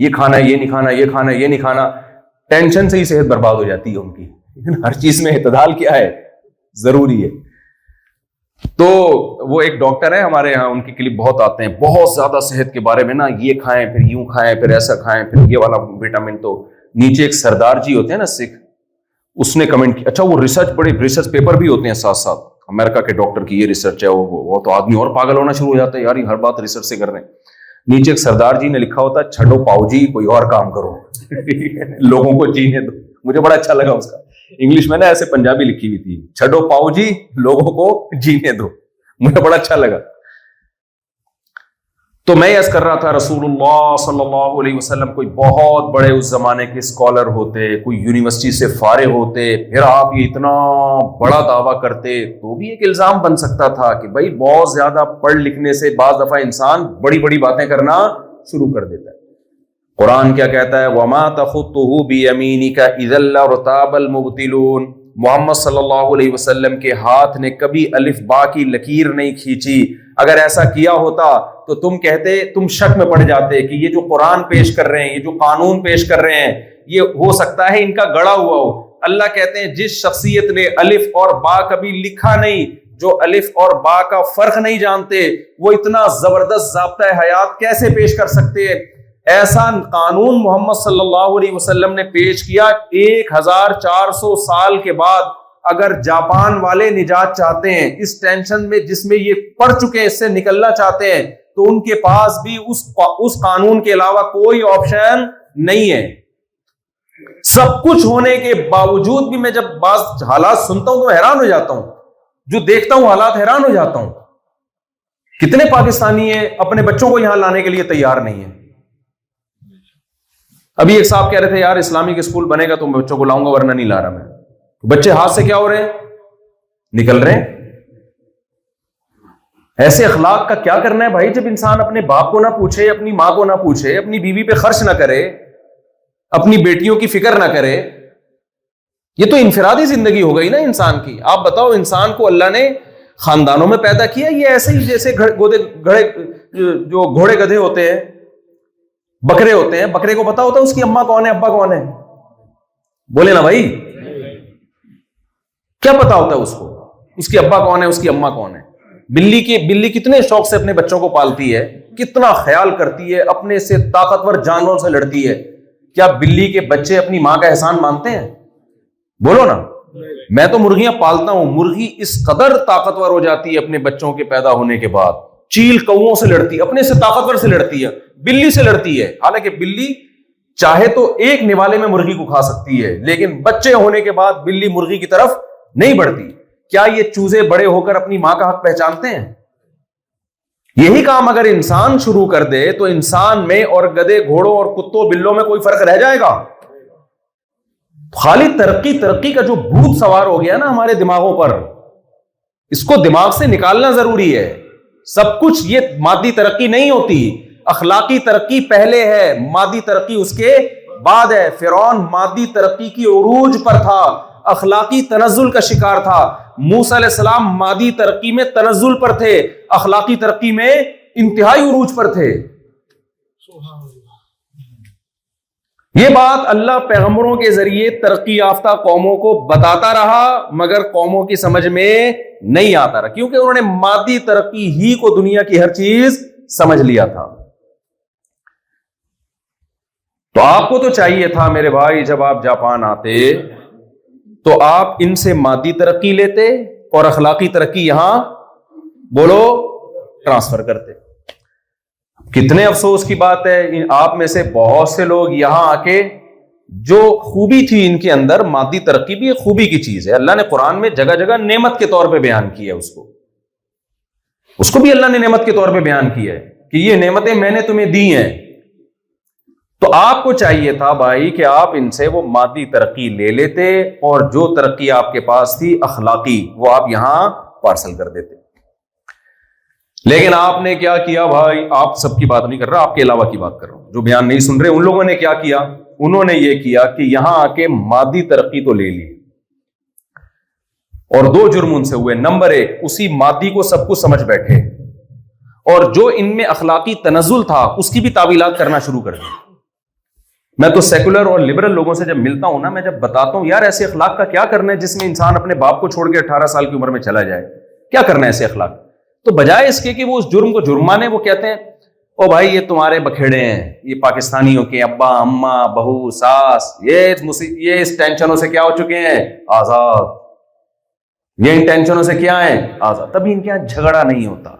یہ کھانا ہے، یہ نہیں کھانا، یہ کھانا ہے، یہ نہیں کھانا. ٹینشن سے ہی صحت برباد ہو جاتی ہے ان کی. لیکن ہر چیز میں اعتدال کیا ہے؟ ضروری ہے. تو وہ ایک ڈاکٹر ہے ہمارے یہاں، ان کے کلپ بہت آتے ہیں، بہت زیادہ صحت کے بارے میں نا، یہ کھائیں پھر یوں کھائیں پھر ایسا کھائیں پھر یہ والا وٹامن. تو نیچے ایک سردار جی ہوتے ہیں نا سکھ، اس نے کمنٹ کیا. اچھا وہ ریسرچ، بڑے ریسرچ پیپر بھی ہوتے ہیں ساتھ ساتھ، امریکہ کے ڈاکٹر کی یہ ریسرچ ہے، وہ تو آدمی اور پاگل ہونا شروع ہو جاتا ہے یار، یہ ہر بات ریسرچ سے کر رہے ہیں. نیچے ایک سردار جی نے لکھا ہوتا ہے چھڈو پاؤ جی کوئی اور کام کرو لوگوں کو جینے دو. مجھے بڑا اچھا لگا اس کا انگلش میں نا ایسے پنجابی لکھی ہوئی تھی، چھڈو پاؤ جی لوگوں کو جینے دو. مجھے بڑا اچھا لگا. تو میں عرض کر رہا تھا رسول اللہ صلی اللہ علیہ وسلم کوئی بہت بڑے اس زمانے کے اسکالر ہوتے، کوئی یونیورسٹی سے فارغ ہوتے، پھر آپ یہ اتنا بڑا دعویٰ کرتے تو بھی ایک الزام بن سکتا تھا کہ بھائی بہت زیادہ پڑھ لکھنے سے بعض دفعہ انسان بڑی بڑی باتیں کرنا شروع کر دیتا ہے. قرآن کیا کہتا ہے؟ وَمَا تَخُطُّهُ بِيَمِينِكَ إِذًا لَّارْتَابَ الْمُبْطِلُونَ. محمد صلی اللہ علیہ وسلم کے ہاتھ نے کبھی الف با کی لکیر نہیں کھینچی. اگر ایسا کیا ہوتا تو تم کہتے، تم شک میں پڑ جاتے کہ یہ جو قرآن پیش کر رہے ہیں، یہ جو قانون پیش کر رہے ہیں، یہ ہو سکتا ہے ان کا گڑا ہوا ہو. اللہ کہتے ہیں جس شخصیت نے الف اور با کبھی لکھا نہیں، جو الف اور با کا فرق نہیں جانتے، وہ اتنا زبردست ضابطۂ حیات کیسے پیش کر سکتے ہیں؟ ایسا قانون محمد صلی اللہ علیہ وسلم نے پیش کیا 1400 سال کے بعد. اگر جاپان والے نجات چاہتے ہیں اس ٹینشن میں جس میں یہ پڑ چکے ہیں، اس سے نکلنا چاہتے ہیں، تو ان کے پاس بھی اس قانون کے علاوہ کوئی آپشن نہیں ہے. سب کچھ ہونے کے باوجود بھی میں جب بعض حالات سنتا ہوں تو حیران ہو جاتا ہوں، جو دیکھتا ہوں حالات حیران ہو جاتا ہوں. کتنے پاکستانی ہیں اپنے بچوں کو یہاں لانے کے لیے تیار نہیں ہیں. ابھی ایک صاحب کہہ رہے تھے یار اسلامک اسکول بنے گا تو میں بچوں کو لاؤں گا، ورنہ نہیں لا رہا میں. بچے ہاتھ سے کیا ہو رہے ہیں؟ نکل رہے ہیں. ایسے اخلاق کا کیا کرنا ہے بھائی؟ جب انسان اپنے باپ کو نہ پوچھے، اپنی ماں کو نہ پوچھے، اپنی بیوی پہ خرچ نہ کرے، اپنی بیٹیوں کی فکر نہ کرے، یہ تو انفرادی زندگی ہو گئی نا انسان کی. آپ بتاؤ، انسان کو اللہ نے خاندانوں میں پیدا کیا، یہ ایسے ہی جیسے جو گھوڑے گدھے ہوتے ہیں، بکرے ہوتے ہیں. بکرے کو پتا ہوتا ہے اس کی اماں کون ہے ابا کون ہے؟ بولے نا بھائی، کیا پتا ہوتا ہے اس کو اس کے ابا کون ہے، اس کی اماں کون ہے؟ بلی کتنے شوق سے اپنے بچوں کو پالتی ہے، کتنا خیال کرتی ہے، اپنے سے طاقتور جانوروں سے لڑتی ہے. کیا بلی کے بچے اپنی ماں کا احسان مانتے ہیں؟ بولو نا. میں تو مرغیاں پالتا ہوں، مرغی اس قدر طاقتور ہو جاتی ہے اپنے بچوں کے پیدا ہونے کے بعد، چیل کووں سے لڑتی ہے، اپنے سے طاقتور سے لڑتی ہے، بلی سے لڑتی ہے. حالانکہ بلی چاہے تو ایک نوالے میں مرغی کو کھا سکتی ہے، لیکن بچے ہونے کے بعد بلی مرغی کی طرف نہیں بڑھتی. کیا یہ چوزے بڑے ہو کر اپنی ماں کا حق پہچانتے ہیں؟ یہی کام اگر انسان شروع کر دے تو انسان میں اور گدے گھوڑوں اور کتوں بلوں میں کوئی فرق رہ جائے گا؟ خالی ترقی کا جو بھوت سوار ہو گیا نا ہمارے دماغوں پر، اس کو دماغ سے نکالنا ضروری ہے. سب کچھ یہ مادی ترقی نہیں ہوتی، اخلاقی ترقی پہلے ہے، مادی ترقی اس کے بعد ہے. فرعون مادی ترقی کی عروج پر تھا، اخلاقی تنزل کا شکار تھا. موسیٰ علیہ السلام مادی ترقی میں تنزل پر تھے، اخلاقی ترقی میں انتہائی عروج پر تھے. یہ بات اللہ پیغمبروں کے ذریعے ترقی یافتہ قوموں کو بتاتا رہا، مگر قوموں کی سمجھ میں نہیں آتا رہا، کیونکہ انہوں نے مادی ترقی ہی کو دنیا کی ہر چیز سمجھ لیا تھا. تو آپ کو تو چاہیے تھا میرے بھائی، جب آپ جاپان آتے تو آپ ان سے مادی ترقی لیتے اور اخلاقی ترقی یہاں بولو ٹرانسفر کرتے. کتنے افسوس کی بات ہے، آپ میں سے بہت سے لوگ یہاں آ کے جو خوبی تھی ان کے اندر، مادی ترقی بھی ایک خوبی کی چیز ہے، اللہ نے قرآن میں جگہ جگہ نعمت کے طور پہ بیان کیا ہے، اس کو بھی اللہ نے نعمت کے طور پہ بیان کیا ہے کہ یہ نعمتیں میں نے تمہیں دی ہیں. تو آپ کو چاہیے تھا بھائی کہ آپ ان سے وہ مادی ترقی لے لیتے اور جو ترقی آپ کے پاس تھی اخلاقی، وہ آپ یہاں پارسل کر دیتے. لیکن آپ نے کیا کیا بھائی؟ آپ سب کی بات نہیں کر رہا، آپ کے علاوہ کی بات کر رہا ہوں، جو بیان نہیں سن رہے. ان لوگوں نے کیا کیا؟ انہوں نے یہ کیا کہ یہاں آ کے مادی ترقی تو لے لی، اور دو جرم ان سے ہوئے. نمبر ایک، اسی مادی کو سب کچھ سمجھ بیٹھے، اور جو ان میں اخلاقی تنزل تھا اس کی بھی تعویلات کرنا شروع کر دی. میں تو سیکولر اور لبرل لوگوں سے جب ملتا ہوں نا، میں جب بتاتا ہوں یار ایسے اخلاق کا کیا کرنا ہے جس میں انسان اپنے باپ کو چھوڑ کے 18 سال کی عمر میں چلا جائے، کیا کرنا ہے ایسے اخلاق، تو بجائے اس کے کہ وہ اس جرم کو جرمانے، وہ کہتے ہیں او بھائی یہ تمہارے بکھیڑے ہیں، یہ پاکستانیوں کے ابا اماں بہو ساس یہ اس ٹینشنوں سے کیا ہو چکے ہیں، آزاد، یہ ان ٹینشنوں سے کیا ہیں، آزاد. تبھی ان کے یہاں جھگڑا نہیں ہوتا.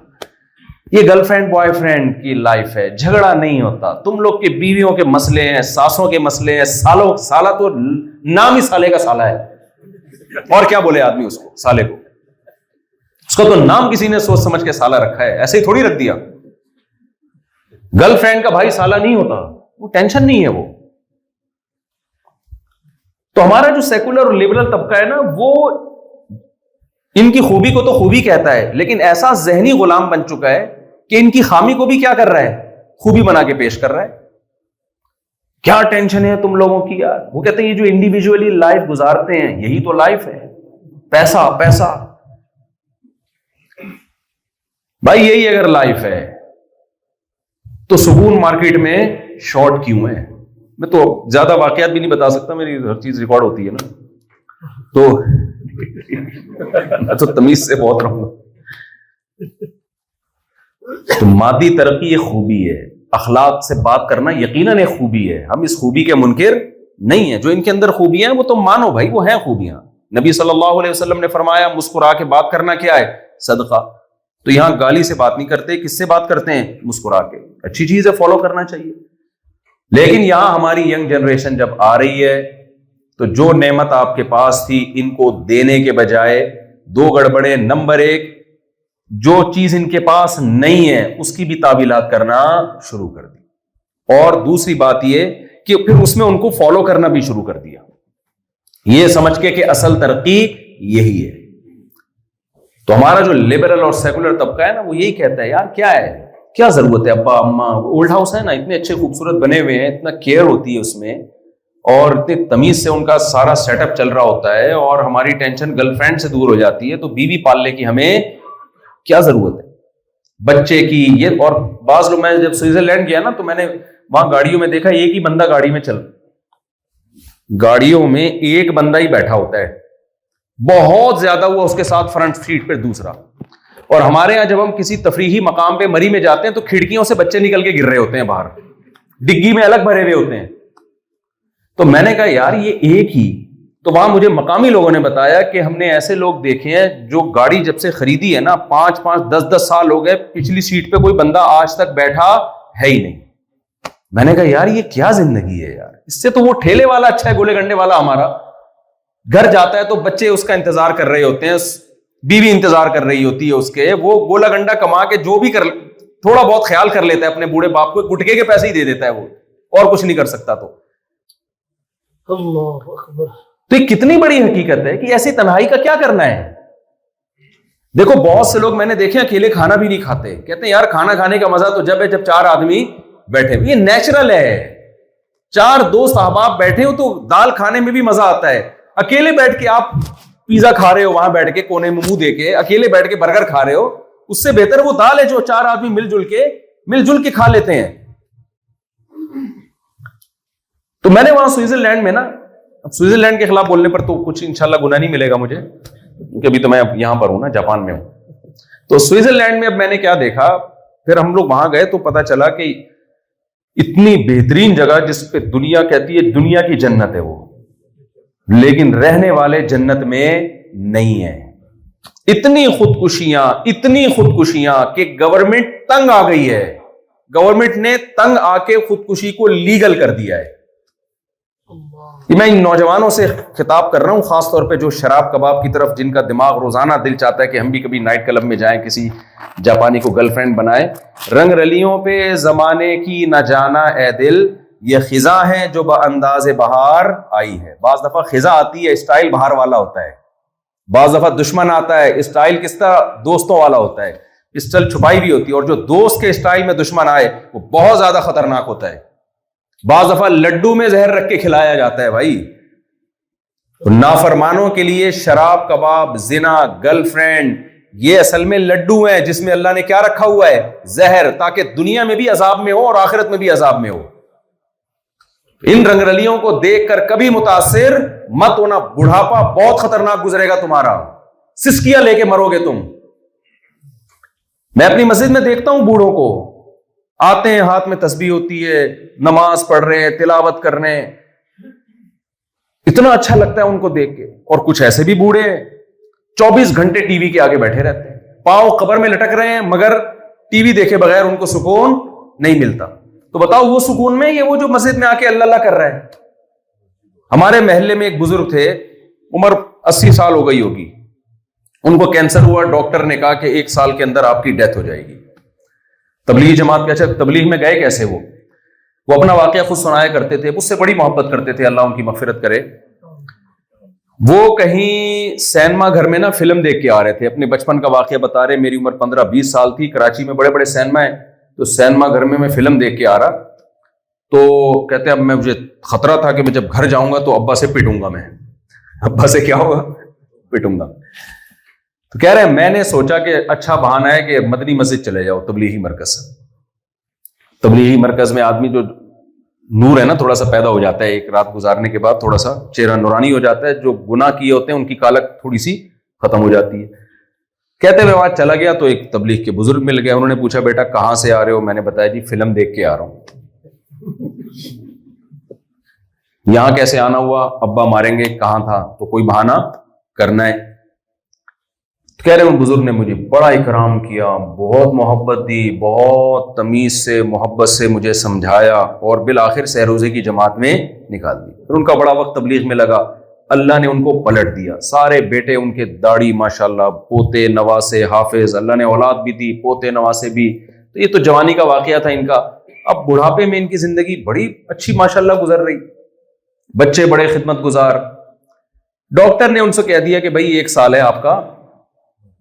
یہ گرل فرینڈ بوائے فرینڈ کی لائف ہے، جھگڑا نہیں ہوتا. تم لوگ کے بیویوں کے مسئلے ہیں، ساسوں کے مسئلے ہیں، سالہ تو نام ہی سالے کا سالہ ہے، اور کیا بولے آدمی اس کو، سالے کو، اس کا تو نام کسی نے سوچ سمجھ کے سالہ رکھا ہے، ایسے ہی تھوڑی رکھ دیا. گرل فرینڈ کا بھائی سالہ نہیں ہوتا، وہ ٹینشن نہیں ہے وہ. تو ہمارا جو سیکولر اور لبرل طبقہ ہے نا، وہ ان کی خوبی کو تو خوبی کہتا ہے، لیکن ایسا ذہنی غلام بن چکا ہے کہ ان کی خامی کو بھی کیا کر رہا ہے، خوبی بنا کے پیش کر رہا ہے. کیا ٹینشن ہے تم لوگوں کی یار. وہ کہتے ہیں یہ جو انڈیویجولی لائف گزارتے ہیں یہی تو لائف ہے، پیسہ پیسہ. بھائی یہی اگر لائف ہے تو سکون مارکیٹ میں شارٹ کیوں ہے؟ میں تو زیادہ واقعات بھی نہیں بتا سکتا، میری ہر چیز ریکارڈ ہوتی ہے نا، تو میں تو تمیز سے بہت رہوں گا. تو مادی ترقی یہ خوبی ہے، اخلاق سے بات کرنا یقیناً ایک خوبی ہے، ہم اس خوبی کے منکر نہیں ہیں. جو ان کے اندر خوبیاں ہیں وہ تو مانو بھائی، وہ ہیں خوبیاں. نبی صلی اللہ علیہ وسلم نے فرمایا مسکرا کے بات کرنا کیا ہے، صدقہ. تو یہاں گالی سے بات نہیں کرتے، کس سے بات کرتے ہیں، مسکرا کے. اچھی چیز ہے، فالو کرنا چاہیے. لیکن یہاں ہماری ینگ جنریشن جب آ رہی ہے تو جو نعمت آپ کے پاس تھی ان کو دینے کے بجائے دو گڑبڑے. نمبر ایک، جو چیز ان کے پاس نہیں ہے اس کی بھی تعویلات کرنا شروع کر دی، اور دوسری بات یہ کہ پھر اس میں ان کو فالو کرنا بھی شروع کر دیا، یہ سمجھ کے کہ اصل ترقی یہی ہے. تو ہمارا جو لبرل اور سیکولر طبقہ ہے نا، وہ یہی کہتا ہے یار کیا ہے، کیا ضرورت ہے، ابا اماں اولڈ ہاؤس ہے نا، اتنے اچھے خوبصورت بنے ہوئے ہیں، اتنا کیئر ہوتی ہے اس میں، اور اتنی تمیز سے ان کا سارا سیٹ اپ چل رہا ہوتا ہے، اور ہماری ٹینشن گرل فرینڈ سے دور ہو جاتی ہے، تو بیوی پالنے کی ہمیں کیا ضرورت ہے، بچے کی یہ. اور بعض لوگ، میں جب سوئٹزرلینڈ گیا نا تو میں نے وہاں گاڑیوں میں دیکھا ایک ہی بندہ گاڑی میں گاڑیوں میں ایک بندہ ہی بیٹھا ہوتا ہے، بہت زیادہ ہوا اس کے ساتھ فرنٹ سیٹ پہ دوسرا. اور ہمارے ہاں جب ہم کسی تفریحی مقام پہ مری میں جاتے ہیں تو کھڑکیوں سے بچے نکل کے گر رہے ہوتے ہیں باہر، ڈگی میں الگ بھرے ہوئے ہوتے ہیں. تو میں نے کہا یار یہ ایک ہی. تو وہاں مجھے مقامی لوگوں نے بتایا کہ ہم نے ایسے لوگ دیکھے ہیں جو گاڑی جب سے خریدی ہے نا 5-5 10-10 سال ہو گئے، پچھلی سیٹ پہ کوئی بندہ آج تک بیٹھا ہے ہی نہیں. میں نے کہا یار یہ کیا زندگی ہے یار، اس سے تو وہ ٹھیلے والا اچھا ہے، گولے گنڈے والا. ہمارا گھر جاتا ہے تو بچے اس کا انتظار کر رہے ہوتے ہیں، بیوی انتظار کر رہی ہوتی ہے اس کے، وہ گولا گنڈا کما کے جو بھی تھوڑا بہت خیال کر لیتا ہے اپنے بوڑھے باپ کو، گٹکے کے پیسے ہی دے دیتا ہے وہ، اور کچھ نہیں کر سکتا. تو اللہ اکبر. تو یہ کتنی بڑی حقیقت ہے کہ ایسی تنہائی کا کیا کرنا ہے. دیکھو بہت سے لوگ میں نے دیکھے اکیلے کھانا بھی نہیں کھاتے، کہتے ہیں یار کھانا کھانے کا مزہ تو جب ہے جب 4 آدمی بیٹھے. یہ نیچرل ہے، 4 دوست احباب بیٹھے ہو تو دال کھانے میں بھی مزہ آتا ہے. اکیلے بیٹھ کے آپ پیزا کھا رہے ہو وہاں بیٹھ کے کونے میں منہ دے کے، اکیلے بیٹھ کے برگر کھا رہے ہو، اس سے بہتر وہ دال ہے جو 4 آدمی مل جل کے کھا لیتے ہیں. تو میں نے وہاں سوئٹزرلینڈ میں نا، اب سوئٹزرلینڈ کے خلاف بولنے پر تو کچھ انشاءاللہ گناہ نہیں ملے گا مجھے، کیونکہ ابھی تو میں یہاں پر ہوں نا، جاپان میں ہوں. تو سوئٹزرلینڈ میں اب میں نے کیا دیکھا، پھر ہم لوگ وہاں گئے تو پتا چلا کہ اتنی بہترین جگہ جس پہ دنیا کہتی ہے دنیا کی جنت ہے وہ، لیکن رہنے والے جنت میں نہیں ہے. اتنی خودکشیاں کہ گورنمنٹ تنگ آ گئی ہے، گورنمنٹ نے تنگ آ کے خودکشی کو لیگل کر دیا ہے. میں ان نوجوانوں سے خطاب کر رہا ہوں، خاص طور پہ جو شراب کباب کی طرف، جن کا دماغ روزانہ دل چاہتا ہے کہ ہم بھی کبھی نائٹ کلب میں جائیں، کسی جاپانی کو گرل فرینڈ بنائیں. رنگ رلیوں پہ زمانے کی نہ جانا اے دل، یہ خزاں ہے جو بانداز بہار آئی ہے. بعض دفعہ خزاں آتی ہے، اسٹائل بہار والا ہوتا ہے. بعض دفعہ دشمن آتا ہے، اسٹائل کس طرح دوستوں والا ہوتا ہے، پسٹل چھپائی بھی ہوتی ہے. اور جو دوست کے اسٹائل میں دشمن آئے وہ بہت زیادہ خطرناک ہوتا ہے. بعض دفعہ لڈو میں زہر رکھ کے کھلایا جاتا ہے. بھائی نافرمانوں کے لیے شراب کباب زنا گرل فرینڈ یہ اصل میں لڈو ہیں جس میں اللہ نے کیا رکھا ہوا ہے، زہر، تاکہ دنیا میں بھی عذاب میں ہو اور آخرت میں بھی عذاب میں ہو. ان رنگرلیوں کو دیکھ کر کبھی متاثر مت ہونا، بڑھاپا بہت خطرناک گزرے گا تمہارا، سسکیاں لے کے مرو گے تم۔ میں اپنی مسجد میں دیکھتا ہوں بوڑھوں کو، آتے ہیں ہاتھ میں تسبیح ہوتی ہے، نماز پڑھ رہے ہیں، تلاوت کر رہے ہیں، اتنا اچھا لگتا ہے ان کو دیکھ کے۔ اور کچھ ایسے بھی بوڑھے ہیں 24 گھنٹے ٹی وی کے آگے بیٹھے رہتے ہیں، پاؤں قبر میں لٹک رہے ہیں، مگر ٹی وی دیکھے بغیر ان کو سکون نہیں ملتا۔ تو بتاؤ وہ سکون میں یہ وہ جو مسجد میں آ کے اللہ اللہ کر رہا ہے؟ ہمارے محلے میں ایک بزرگ تھے، عمر 80 سال ہو گئی ہوگی، ان کو کینسر ہوا، ڈاکٹر نے کہا کہ 1 سال کے اندر آپ کی ڈیتھ ہو جائے گی۔ تبلیغ جماعت کے، اچھا تبلیغ میں گئے کیسے؟ وہ اپنا واقعہ خود سنایا کرتے تھے، اس سے بڑی محبت کرتے تھے، اللہ ان کی مغفرت کرے۔ وہ کہیں سینما گھر میں نا فلم دیکھ کے آ رہے تھے، اپنے بچپن کا واقعہ بتا رہے، میری عمر 15-20 سال تھی، کراچی میں بڑے بڑے سینما ہیں، تو سینما گھر میں فلم دیکھ کے آ رہا، تو کہتے ہیں اب مجھے خطرہ تھا کہ میں جب گھر جاؤں گا تو ابا سے پٹوں گا، میں ابا سے کیا ہوگا؟ پٹوں گا۔ تو کہہ رہے ہیں میں نے سوچا کہ اچھا بہانہ ہے کہ مدنی مسجد چلے جاؤ، تبلیغی مرکز۔ تبلیغی مرکز میں آدمی جو نور ہے نا تھوڑا سا پیدا ہو جاتا ہے، ایک رات گزارنے کے بعد تھوڑا سا چہرہ نورانی ہو جاتا ہے، جو گناہ کیے ہوتے ہیں ان کی کالک تھوڑی سی ختم ہو جاتی ہے۔ کہتے ہوئے وہاں چلا گیا تو ایک تبلیغ کے بزرگ مل گئے، انہوں نے پوچھا بیٹا کہاں سے آ رہے ہو؟ میں نے بتایا جی فلم دیکھ کے آ رہا ہوں۔ یہاں کیسے آنا ہوا؟ ابا ماریں گے، کہاں تھا؟ تو کوئی بہانہ کرنا ہے۔ کہہ رہے ہیں بزرگ نے مجھے بڑا اکرام کیا، بہت محبت دی، بہت تمیز سے محبت سے مجھے سمجھایا، اور بالآخر سہ روزے کی جماعت میں نکال دی۔ پھر ان کا بڑا وقت تبلیغ میں لگا، اللہ نے ان کو پلٹ دیا، سارے بیٹے ان کے داڑھی ماشاءاللہ، پوتے نواسے حافظ، اللہ نے اولاد بھی دی، پوتے نواسے بھی۔ تو یہ تو جوانی کا واقعہ تھا ان کا، اب بڑھاپے میں ان کی زندگی بڑی اچھی ماشاءاللہ گزر رہی، بچے بڑے خدمت گزار۔ ڈاکٹر نے ان سے کہہ دیا کہ بھائی 1 سال ہے آپ کا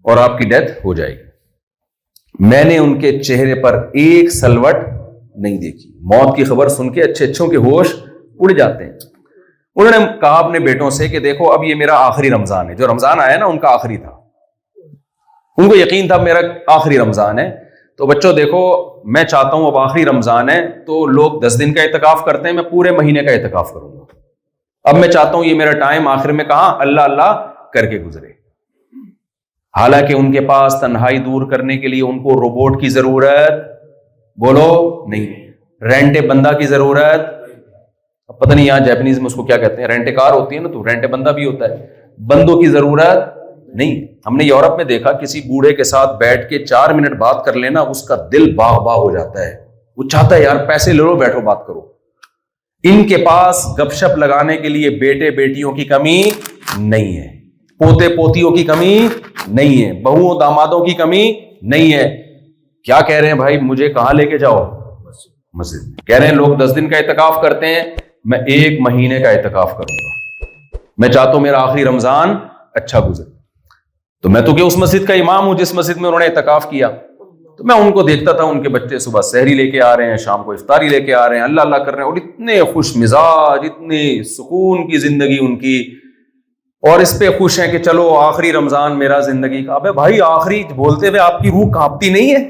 اور آپ کی ڈیتھ ہو جائے گی۔ میں نے ان کے چہرے پر ایک سلوٹ نہیں دیکھی، موت کی خبر سن کے اچھوں کے ہوش اڑ جاتے ہیں۔ انہوں نے کہا اپنے بیٹوں سے کہ دیکھو اب یہ میرا آخری رمضان ہے، جو رمضان آیا نا ان کا آخری تھا، ان کو یقین تھا میرا آخری رمضان ہے، تو بچوں دیکھو میں چاہتا ہوں اب آخری رمضان ہے تو لوگ 10 دن کا اعتکاف کرتے ہیں، میں پورے مہینے کا اعتکاف کروں گا، اب میں چاہتا ہوں یہ میرا ٹائم آخر میں کہاں اللہ اللہ کر کے گزرے۔ حالانکہ ان کے پاس تنہائی دور کرنے کے لیے ان کو روبوٹ کی ضرورت بولو نہیں، رینٹے بندہ کی ضرورت، اب پتہ نہیں یہاں جیپنیز میں اس کو کیا کہتے ہیں، رینٹے کار ہوتی ہے نا، تو رینٹے بندہ بھی ہوتا ہے، بندوں کی ضرورت نہیں۔ ہم نے یورپ میں دیکھا کسی بوڑھے کے ساتھ بیٹھ کے 4 منٹ بات کر لینا اس کا دل باغ باغ ہو جاتا ہے، وہ چاہتا ہے یار پیسے لے لو بیٹھو بات کرو۔ ان کے پاس گپ شپ لگانے کے لیے بیٹے بیٹیوں کی کمی نہیں ہے، پوتے پوتیوں کی کمی نہیں ہے، بہوؤں دامادوں کی کمی نہیں ہے۔ کیا کہہ رہے ہیں بھائی مجھے کہاں لے کے جاؤ؟ مسجد۔ کہہ رہے ہیں لوگ 10 دن کا اعتکاف کرتے ہیں، میں 1 مہینے کا اعتکاف کروں گا، میں چاہتا ہوں میرا آخری رمضان اچھا گزرے۔ تو میں تو کہ اس مسجد کا امام ہوں جس مسجد میں انہوں نے اعتکاف کیا، تو میں ان کو دیکھتا تھا، ان کے بچے صبح سحری لے کے آ رہے ہیں، شام کو افطاری لے کے آ رہے ہیں، اللہ اللہ کر رہے ہیں، اور اتنے خوش مزاج، اتنی سکون کی زندگی ان کی، اور اس پہ خوش ہیں کہ چلو آخری رمضان میرا زندگی کا۔ ابے بھائی آخری بولتے ہوئے آپ کی روح کانپتی نہیں ہے؟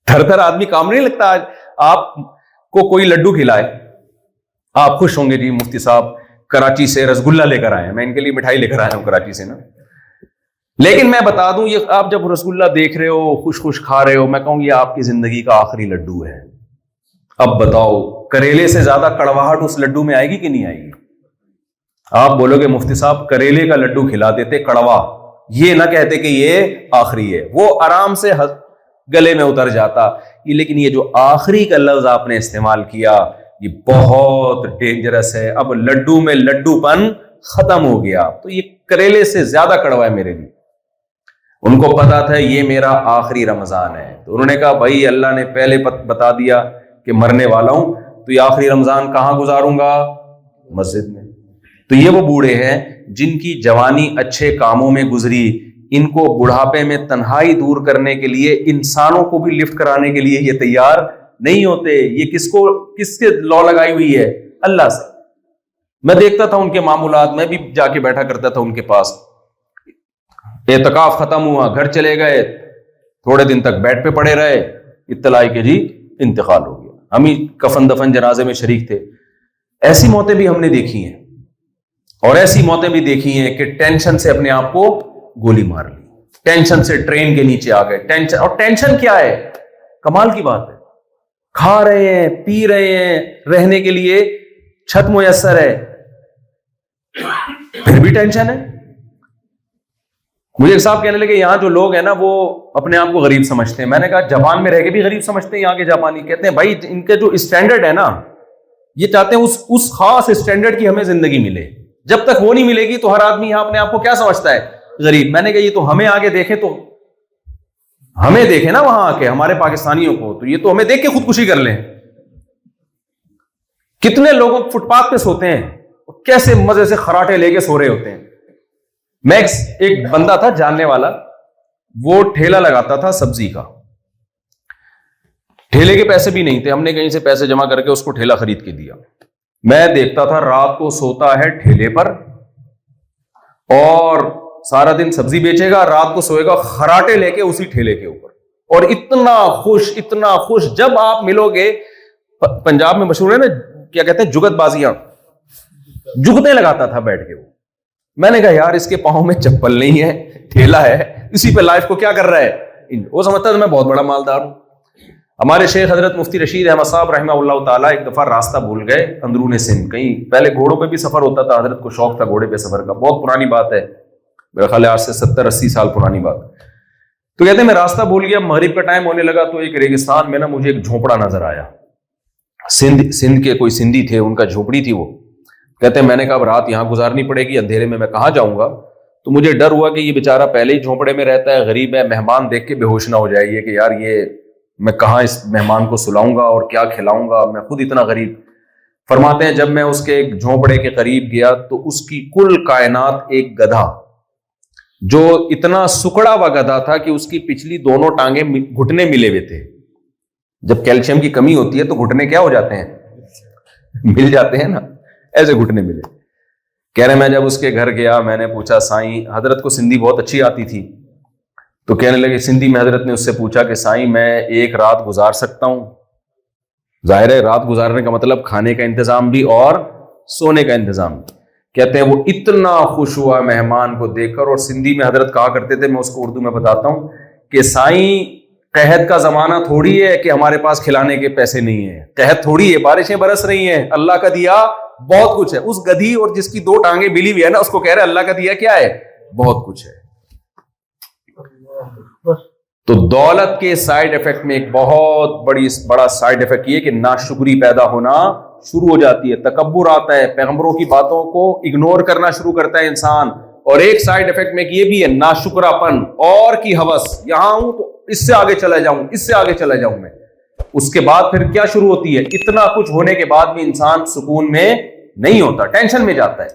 تھر تھر آدمی کام نہیں لگتا؟ آج آپ کو کوئی لڈو کھلائے آپ خوش ہوں گے، جی مفتی صاحب کراچی سے رسگلہ لے کر آئے ہیں، میں ان کے لیے مٹھائی لے کر آیا ہوں کراچی سے نا، لیکن میں بتا دوں یہ آپ جب رسگلہ دیکھ رہے ہو خوش خوش کھا رہے ہو، میں کہوں یہ آپ کی زندگی کا آخری لڈو ہے۔ اب بتاؤ کریلے سے زیادہ کڑواہٹ اس لڈو میں آئے گی کہ نہیں آئے گی؟ آپ بولو گے مفتی صاحب کریلے کا لڈو کھلا دیتے کڑوا، یہ نہ کہتے کہ یہ آخری ہے، وہ آرام سے گلے میں اتر جاتا، لیکن یہ جو آخری کا لفظ آپ نے استعمال کیا یہ بہت ڈینجرس ہے۔ اب لڈو میں لڈو پن ختم ہو گیا، تو یہ کریلے سے زیادہ کڑوا ہے میرے لیے۔ ان کو پتا تھا یہ میرا آخری رمضان ہے، تو انہوں نے کہا بھائی اللہ نے پہلے بتا دیا کہ مرنے والا ہوں، تو یہ آخری رمضان کہاں گزاروں گا؟ مسجد میں۔ تو یہ وہ بوڑھے ہیں جن کی جوانی اچھے کاموں میں گزری، ان کو بڑھاپے میں تنہائی دور کرنے کے لیے، انسانوں کو بھی لفٹ کرانے کے لیے یہ تیار نہیں ہوتے۔ یہ کس کے لا لگائی ہوئی ہے؟ اللہ سے۔ میں دیکھتا تھا ان کے معمولات، میں بھی جا کے بیٹھا کرتا تھا ان کے پاس، اعتکاف ختم ہوا گھر چلے گئے، تھوڑے دن تک بیڈ پہ پڑے رہے، اطلاع کہ جی انتقال ہو گیا۔ ہم ہی کفن دفن جنازے میں شریک تھے. ایسی موتیں بھی ہم نے دیکھی ہیں, اور ایسی موتیں بھی دیکھی ہیں کہ ٹینشن سے اپنے آپ کو گولی مار لی, ٹینشن سے ٹرین کے نیچے آ گئے. ٹینشن, اور ٹینشن کیا ہے, کمال کی بات ہے, کھا رہے ہیں پی رہے ہیں, رہنے کے لیے چھت میسر ہے, پھر بھی ٹینشن ہے. مجھے ایک صاحب کہنے لگے یہاں جو لوگ ہیں نا وہ اپنے آپ کو غریب سمجھتے ہیں. میں نے کہا جاپان میں رہ کے بھی غریب سمجھتے ہیں یہاں کے جاپانی. کہتے ہیں بھائی ان کے جو اسٹینڈرڈ ہے نا, یہ چاہتے ہیں اس خاص اسٹینڈرڈ کی ہمیں زندگی ملے. جب تک وہ نہیں ملے گی تو ہر آدمی یہاں اپنے آپ کو کیا سمجھتا ہے, غریب. میں نے کہا یہ تو ہمیں آگے دیکھے, تو ہمیں دیکھے نا وہاں آ کے ہمارے پاکستانیوں کو, تو یہ تو ہمیں دیکھ کے خودکشی کر لیں. کتنے لوگ فٹ پاتھ پہ سوتے ہیں, کیسے مزے سے خراٹے لے کے سو رہے ہوتے ہیں. میکس ایک بندہ تھا جاننے والا, وہ ٹھیلا لگاتا تھا سبزی کا. ٹھیلے کے پیسے بھی نہیں تھے, ہم نے کہیں سے پیسے جمع کر کے اس کو ٹھیلا خرید کے دیا. میں دیکھتا تھا رات کو سوتا ہے ٹھیلے پر, اور سارا دن سبزی بیچے گا, رات کو سوئے گا خراٹے لے کے اسی ٹھیلے کے اوپر, اور اتنا خوش اتنا خوش. جب آپ ملو گے, پنجاب میں مشہور ہے نا کیا کہتے ہیں, جگت بازیاں, جگتیں لگاتا تھا بیٹھ کے وہ. میں نے کہا یار اس کے پاؤں میں چپل نہیں ہے, ٹھیلا ہے, اسی پہ لائف کو کیا کر رہا ہے. وہ سمجھتا ہے میں بہت بڑا مالدار ہوں. ہمارے شیخ حضرت مفتی رشید احمد صاحب رحمہ اللہ تعالیٰ ایک دفعہ راستہ بھول گئے اندرون سندھ. کہیں پہلے گھوڑوں پہ بھی سفر ہوتا تھا, حضرت کو شوق تھا گھوڑے پہ سفر کا, بہت پرانی بات ہے, میرا خیال ہے آج سے 70-80 سال پرانی بات. تو کہتے ہیں میں راستہ بھول گیا, مغرب کا ٹائم ہونے لگا, تو ایک ریگستان میں نا مجھے ایک جھونپڑا نظر آیا. سندھ کے کوئی سندھی تھے, ان کا جھونپڑی تھی وہ. کہتے ہیں میں نے کہا اب رات یہاں گزارنی پڑے گی, اندھیرے میں کہاں جاؤں گا. تو مجھے ڈر ہوا کہ یہ بیچارہ پہلے ہی جھونپڑے میں رہتا ہے, غریب ہے, مہمان دیکھ کے بے ہوش نہ ہو جائے یہ کہ یار یہ میں کہاں اس مہمان کو سلاؤں گا اور کیا کھلاؤں گا, میں خود اتنا غریب. فرماتے ہیں جب میں اس کے ایک جھونپڑے کے قریب گیا تو اس کی کل کائنات ایک گدھا, جو اتنا سکڑا ہوا گدھا تھا کہ اس کی پچھلی دونوں ٹانگیں گھٹنے ملے ہوئے تھے. جب کیلشیم کی کمی ہوتی ہے تو گھٹنے کیا ہو جاتے ہیں, مل جاتے ہیں نا, ایسے گھٹنے ملے. کہہ رہے میں جب اس کے گھر گیا, میں نے پوچھا سائیں, حضرت کو سندھی بہت اچھی آتی تھی, تو کہنے لگے سندھی میں. حضرت نے اس سے پوچھا کہ سائیں میں ایک رات گزار سکتا ہوں؟ ظاہر ہے رات گزارنے کا مطلب کھانے کا انتظام بھی اور سونے کا انتظام بھی. کہتے ہیں وہ اتنا خوش ہوا مہمان کو دیکھ کر, اور سندھی میں حضرت کہا کرتے تھے, میں اس کو اردو میں بتاتا ہوں کہ سائیں قحط کا زمانہ تھوڑی ہے کہ ہمارے پاس کھلانے کے پیسے نہیں ہیں, قحط تھوڑی ہے, بارشیں برس رہی ہیں, اللہ کا دیا بہت کچھ ہے. اس گدھی اور جس کی 2 ٹانگیں ملی ہوئی ہے نا, اس کو کہہ رہے اللہ کا دیا کیا ہے, بہت کچھ ہے. تو دولت کے سائیڈ افیکٹ میں ایک بہت بڑا سائیڈ افیکٹ یہ کہ ناشکری پیدا ہونا شروع ہو جاتی ہے, تکبر آتا ہے, پیغمبروں کی باتوں کو اگنور کرنا شروع کرتا ہے انسان. اور ایک سائیڈ افیکٹ میں یہ بھی ہے ناشکراپن اور کی ہوس, یہاں ہوں تو اس سے آگے چلا جاؤں, اس سے آگے چلا جاؤں میں. اس کے بعد پھر کیا شروع ہوتی ہے, اتنا کچھ ہونے کے بعد بھی انسان سکون میں نہیں ہوتا, ٹینشن میں جاتا ہے.